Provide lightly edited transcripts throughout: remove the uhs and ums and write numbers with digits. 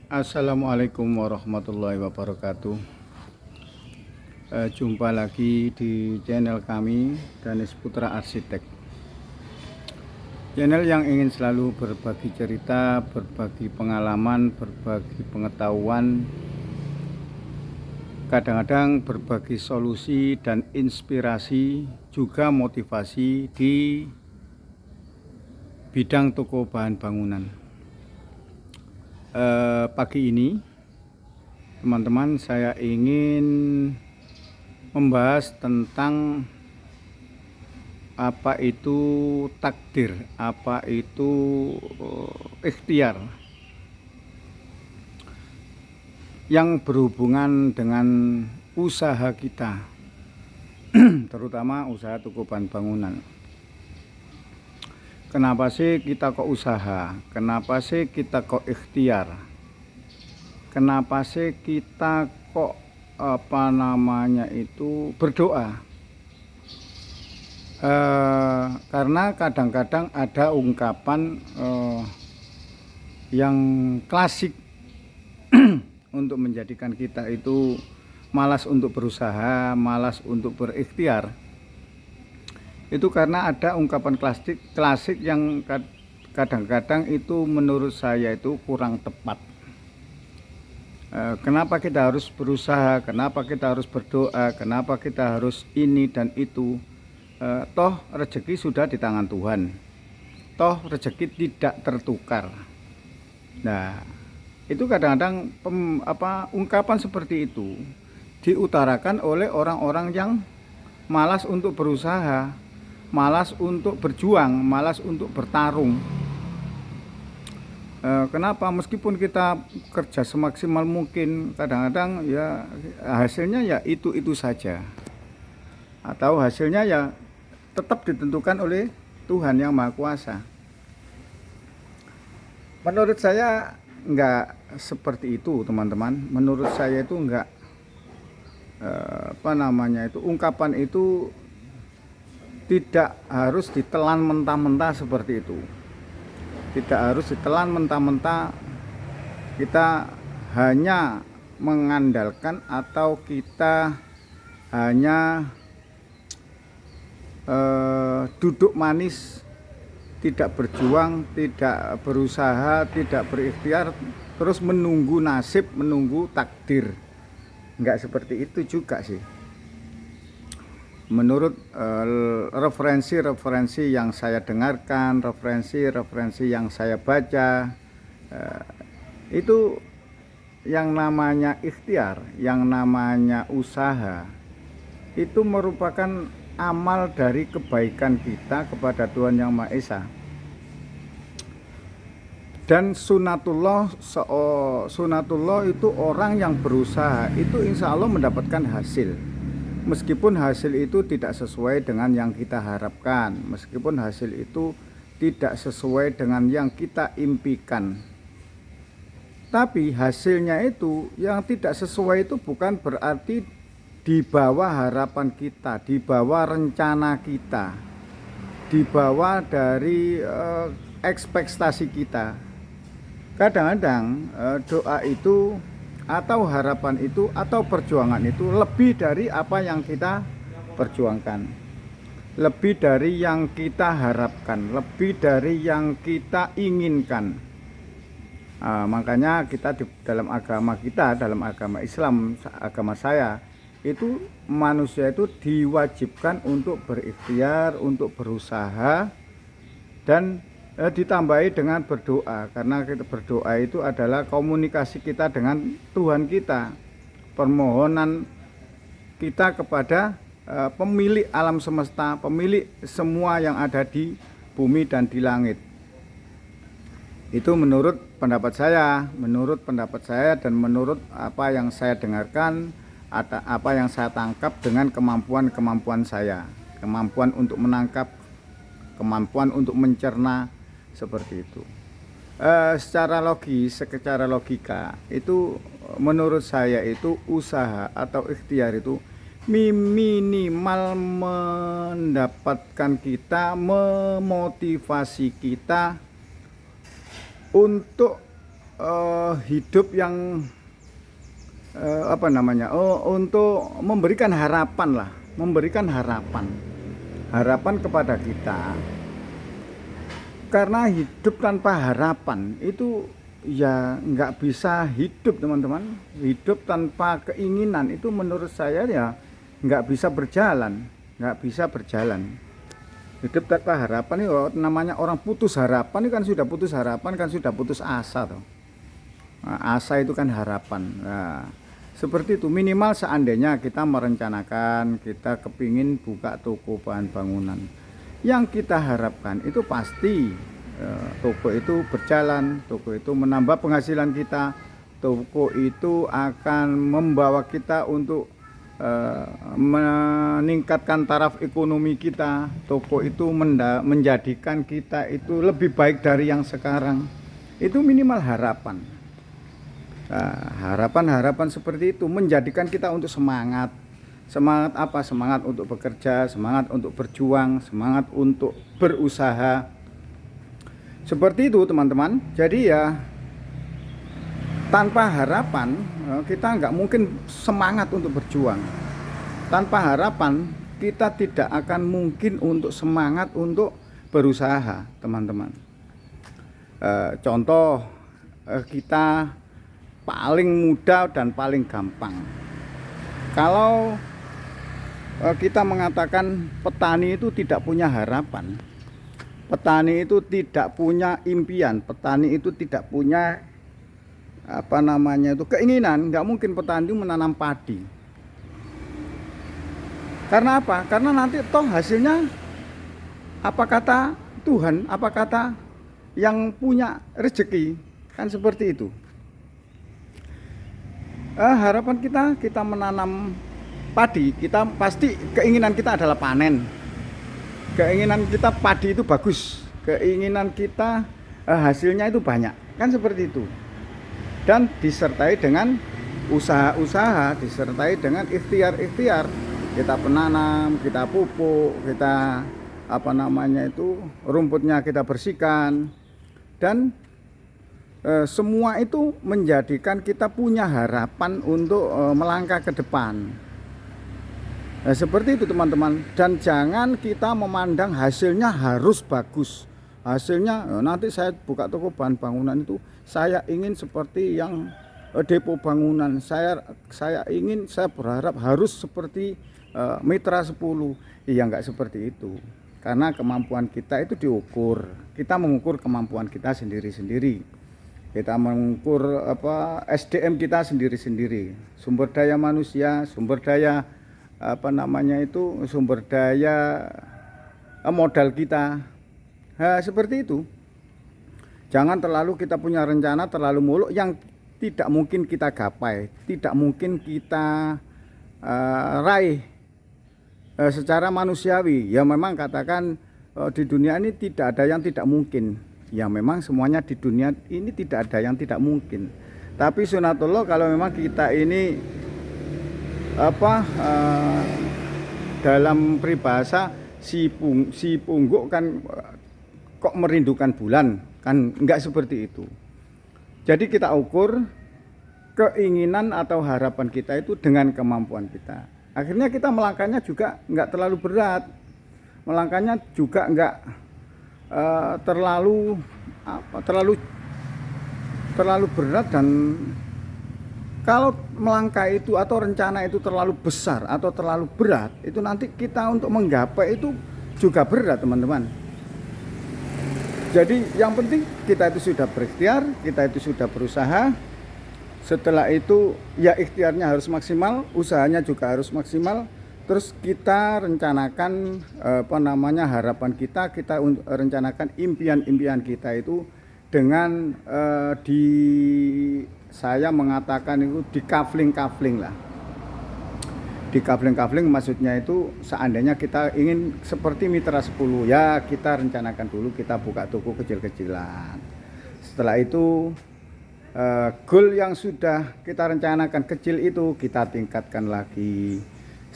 Assalamualaikum warahmatullahi wabarakatuh. Jumpa lagi di channel kami, Danis Putra Arsitek. Channel yang ingin selalu berbagi cerita, berbagi pengalaman, berbagi pengetahuan, kadang-kadang berbagi solusi dan inspirasi, juga motivasi di bidang toko bahan bangunan. Pagi ini teman-teman, saya ingin membahas tentang apa itu takdir, apa itu ikhtiar yang berhubungan dengan usaha kita, terutama usaha toko bahan bangunan. Kenapa sih kita kok usaha? Kenapa sih kita kok ikhtiar? Kenapa sih kita kok berdoa? Karena kadang-kadang ada ungkapan yang klasik untuk menjadikan kita itu malas untuk berusaha, malas untuk berikhtiar. Itu karena ada ungkapan klasik yang kadang-kadang itu menurut saya itu kurang tepat. Kenapa kita harus berusaha, kenapa kita harus berdoa, kenapa kita harus ini dan itu? Toh rezeki sudah di tangan Tuhan, toh rezeki tidak tertukar. Nah, itu kadang-kadang ungkapan seperti itu diutarakan oleh orang-orang yang malas untuk berusaha, malas untuk berjuang, malas untuk bertarung. Kenapa? Meskipun kita kerja semaksimal mungkin, kadang-kadang ya hasilnya ya itu saja, atau hasilnya ya tetap ditentukan oleh Tuhan yang Maha Kuasa. Menurut saya enggak seperti itu, teman-teman. Menurut saya itu enggak ungkapan itu tidak harus ditelan mentah-mentah seperti itu. Tidak harus ditelan mentah-mentah. Kita hanya mengandalkan atau kita hanya duduk manis, tidak berjuang, tidak berusaha, tidak berikhtiar, terus menunggu nasib, menunggu takdir. Enggak seperti itu juga sih. Menurut referensi yang saya dengarkan, referensi yang saya baca, itu yang namanya ikhtiar, yang namanya usaha, itu merupakan amal dari kebaikan kita kepada Tuhan Yang Maha Esa. Dan sunatullah itu orang yang berusaha itu insya Allah mendapatkan hasil. Meskipun hasil itu tidak sesuai dengan yang kita harapkan, meskipun hasil itu tidak sesuai dengan yang kita impikan, tapi hasilnya itu yang tidak sesuai itu bukan berarti di bawah harapan kita, di bawah rencana kita, di bawah dari ekspektasi kita. Kadang-kadang doa itu atau harapan itu atau perjuangan itu lebih dari apa yang kita perjuangkan, lebih dari yang kita harapkan, lebih dari yang kita inginkan. Makanya kita dalam agama kita, dalam agama Islam, agama saya, itu manusia itu diwajibkan untuk berikhtiar, untuk berusaha, dan ditambahi dengan berdoa, karena kita berdoa itu adalah komunikasi kita dengan Tuhan kita, permohonan kita kepada pemilik alam semesta, pemilik semua yang ada di bumi dan di langit. Itu menurut pendapat saya dan menurut apa yang saya dengarkan, apa yang saya tangkap dengan kemampuan saya, kemampuan untuk menangkap, kemampuan untuk mencerna, seperti itu. Secara logika itu menurut saya itu usaha atau ikhtiar itu minimal mendapatkan kita, memotivasi kita untuk hidup yang untuk memberikan harapan lah, memberikan harapan kepada kita. Karena hidup tanpa harapan itu ya nggak bisa hidup, teman-teman. Hidup tanpa keinginan itu menurut saya ya nggak bisa berjalan. Hidup tanpa harapan itu namanya orang putus harapan, kan sudah putus harapan, kan sudah putus asa toh. Nah, asa itu kan harapan. Nah, seperti itu. Minimal seandainya kita merencanakan, kita kepingin buka toko bahan bangunan, yang kita harapkan itu pasti toko itu berjalan, toko itu menambah penghasilan kita, toko itu akan membawa kita untuk meningkatkan taraf ekonomi kita, toko itu menjadikan kita itu lebih baik dari yang sekarang. Itu minimal harapan. Harapan seperti itu menjadikan kita untuk semangat apa? Semangat untuk bekerja, semangat untuk berjuang, semangat untuk berusaha. Seperti itu, teman-teman. Jadi ya tanpa harapan kita nggak mungkin semangat untuk berjuang. Tanpa harapan kita tidak akan mungkin untuk semangat untuk berusaha, teman-teman. Contoh kita paling mudah dan paling gampang. Kalau kita mengatakan petani itu tidak punya harapan, petani itu tidak punya impian, petani itu tidak punya keinginan, nggak mungkin petani itu menanam padi. Karena apa? Karena nanti toh hasilnya apa kata Tuhan, apa kata yang punya rezeki, kan seperti itu. Harapan kita menanam padi, kita pasti keinginan kita adalah panen. Keinginan kita padi itu bagus, keinginan kita hasilnya itu banyak, kan seperti itu. Dan disertai dengan usaha-usaha, disertai dengan ikhtiar-ikhtiar. Kita penanam, kita pupuk, kita rumputnya kita bersihkan, dan semua itu menjadikan kita punya harapan untuk melangkah ke depan. Nah, seperti itu, teman-teman. Dan jangan kita memandang hasilnya harus bagus. Hasilnya nanti saya buka toko bahan bangunan itu saya ingin seperti yang depo bangunan. Saya berharap harus seperti Mitra 10. Iya, enggak seperti itu. Karena kemampuan kita itu diukur. Kita mengukur kemampuan kita sendiri-sendiri. Kita mengukur SDM kita sendiri-sendiri, sumber daya manusia, sumber daya sumber daya modal kita. Seperti itu. Jangan terlalu kita punya rencana terlalu muluk yang tidak mungkin kita gapai, tidak mungkin kita raih secara manusiawi. Ya memang katakan di dunia ini tidak ada yang tidak mungkin. Ya memang semuanya di dunia ini tidak ada yang tidak mungkin. Tapi sunatullah kalau memang kita ini dalam peribahasa si pungguk kan kok merindukan bulan, kan enggak seperti itu. Jadi kita ukur keinginan atau harapan kita itu dengan kemampuan kita. Akhirnya kita melangkahnya juga enggak terlalu berat. Melangkahnya juga enggak terlalu berat. Dan kalau melangkah itu atau rencana itu terlalu besar atau terlalu berat, itu nanti kita untuk menggapai itu juga berat, teman-teman. Jadi yang penting kita itu sudah berikhtiar, kita itu sudah berusaha. Setelah itu ya ikhtiarnya harus maksimal, usahanya juga harus maksimal. Terus kita rencanakan harapan kita rencanakan impian-impian kita itu dengan saya mengatakan itu di kafling lah. Di kafling maksudnya itu seandainya kita ingin seperti Mitra 10, ya kita rencanakan dulu kita buka toko kecil-kecilan. Setelah itu goal yang sudah kita rencanakan kecil itu kita tingkatkan lagi.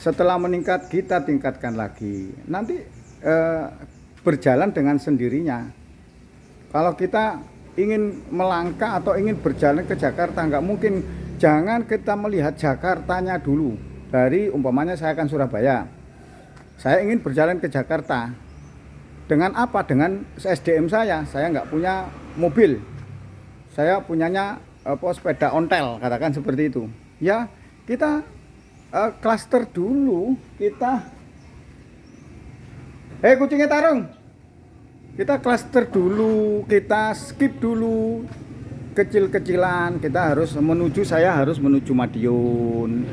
Setelah meningkat kita tingkatkan lagi. Nanti berjalan dengan sendirinya. Kalau kita ingin melangkah atau ingin berjalan ke Jakarta, nggak mungkin. Jangan kita melihat Jakartanya dulu. Dari umpamanya saya akan Surabaya, saya ingin berjalan ke Jakarta. Dengan apa? Dengan SDM saya nggak punya mobil, saya punyanya sepeda ontel, katakan seperti itu. Ya kita klaster dulu, kita kucingnya tarung. Kita klaster dulu, kita skip dulu kecil-kecilan. Saya harus menuju Madiun.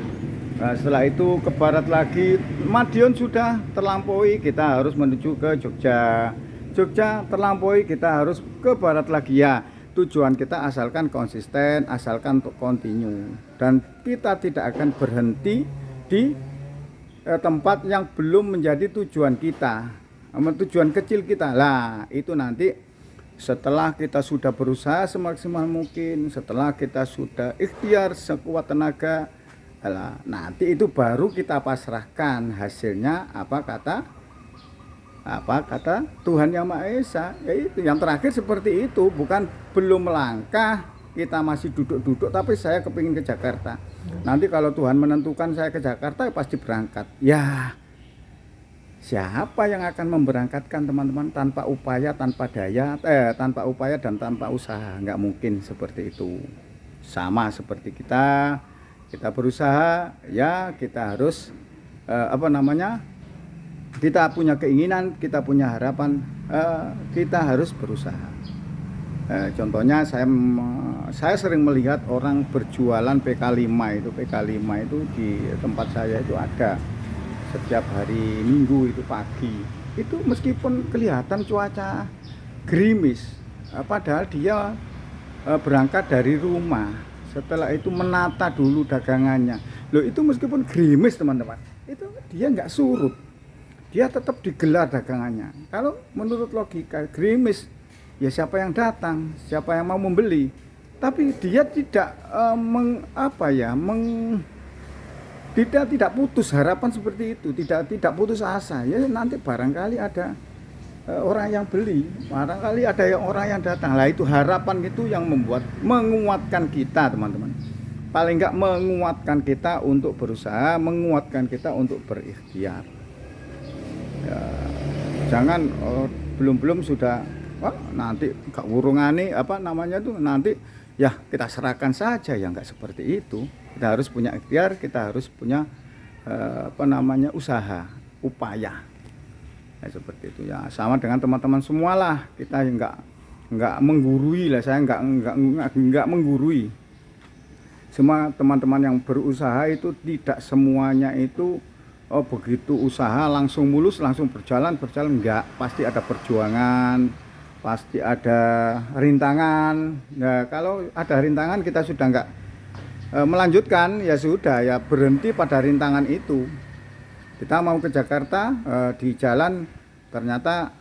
Nah, setelah itu ke barat lagi, Madiun sudah terlampaui, kita harus menuju ke Jogja. Jogja terlampaui, kita harus ke barat lagi. Ya, tujuan kita asalkan konsisten, asalkan untuk continue. Dan kita tidak akan berhenti di tempat yang belum menjadi tujuan kita, tujuan kecil kita. Lah, itu nanti setelah kita sudah berusaha semaksimal mungkin, setelah kita sudah ikhtiar sekuat tenaga, nanti itu baru kita pasrahkan hasilnya apa kata Tuhan Yang Maha Esa. Yaitu yang terakhir seperti itu, bukan belum melangkah, kita masih duduk-duduk tapi saya kepingin ke Jakarta. Nanti kalau Tuhan menentukan saya ke Jakarta, ya pasti berangkat. Ya, siapa yang akan memberangkatkan teman-teman tanpa upaya, tanpa daya, tanpa upaya dan tanpa usaha? Nggak mungkin seperti itu. Sama seperti kita berusaha, ya kita harus kita punya keinginan, kita punya harapan, kita harus berusaha. Contohnya saya sering melihat orang berjualan PK5 itu di tempat saya itu ada setiap hari Minggu itu pagi. Itu meskipun kelihatan cuaca gerimis, padahal dia berangkat dari rumah. Setelah itu menata dulu dagangannya. Loh, itu meskipun gerimis teman-teman, itu dia nggak surut, dia tetap digelar dagangannya. Kalau menurut logika gerimis, ya siapa yang datang, siapa yang mau membeli. Tapi dia tidak tidak putus harapan seperti itu, tidak putus asa. Ya nanti barangkali ada orang yang beli, barangkali ada orang yang datang. Lah, itu harapan itu yang menguatkan kita teman-teman. Paling enggak menguatkan kita untuk berusaha, menguatkan kita untuk berikhtiar. Ya, jangan belum sudah nanti gak wurungane nanti ya kita serahkan saja. Ya enggak seperti itu. Kita harus punya ikhtiar, kita harus punya usaha, upaya. Ya, seperti itu ya, sama dengan teman-teman semua lah. Kita enggak menggurui lah, saya enggak menggurui. Semua teman-teman yang berusaha itu tidak semuanya itu begitu usaha langsung mulus, langsung berjalan enggak, pasti ada perjuangan, pasti ada rintangan. Nah, kalau ada rintangan kita sudah enggak melanjutkan, ya sudah, ya berhenti pada rintangan itu. Kita mau ke Jakarta, di jalan ternyata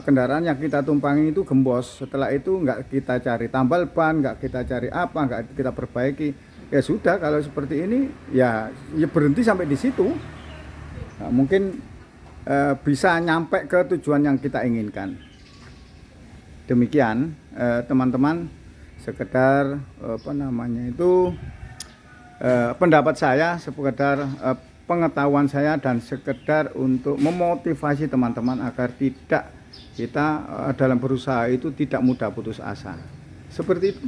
kendaraan yang kita tumpangi itu gembos. Setelah itu nggak kita cari tambal ban, nggak kita cari nggak kita perbaiki. Ya sudah, kalau seperti ini ya berhenti sampai di situ. Nah, mungkin bisa nyampe ke tujuan yang kita inginkan. Demikian teman-teman, sekedar pendapat saya, sekedar pengetahuan saya, dan sekedar untuk memotivasi teman-teman agar kita dalam berusaha itu tidak mudah putus asa. Seperti itu.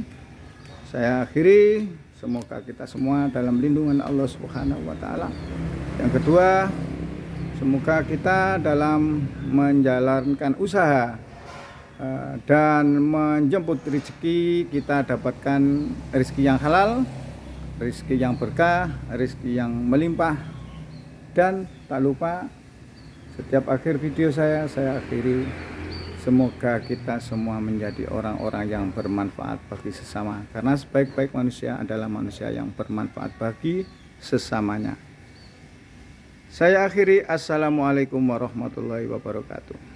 Saya akhiri, semoga kita semua dalam lindungan Allah Subhanahu wa taala. Yang kedua, semoga kita dalam menjalankan usaha dan menjemput rezeki, kita dapatkan rezeki yang halal, rezeki yang berkah, rezeki yang melimpah. Dan tak lupa, setiap akhir video saya akhiri, semoga kita semua menjadi orang-orang yang bermanfaat bagi sesama, karena sebaik-baik manusia adalah manusia yang bermanfaat bagi sesamanya. Saya akhiri, assalamualaikum warahmatullahi wabarakatuh.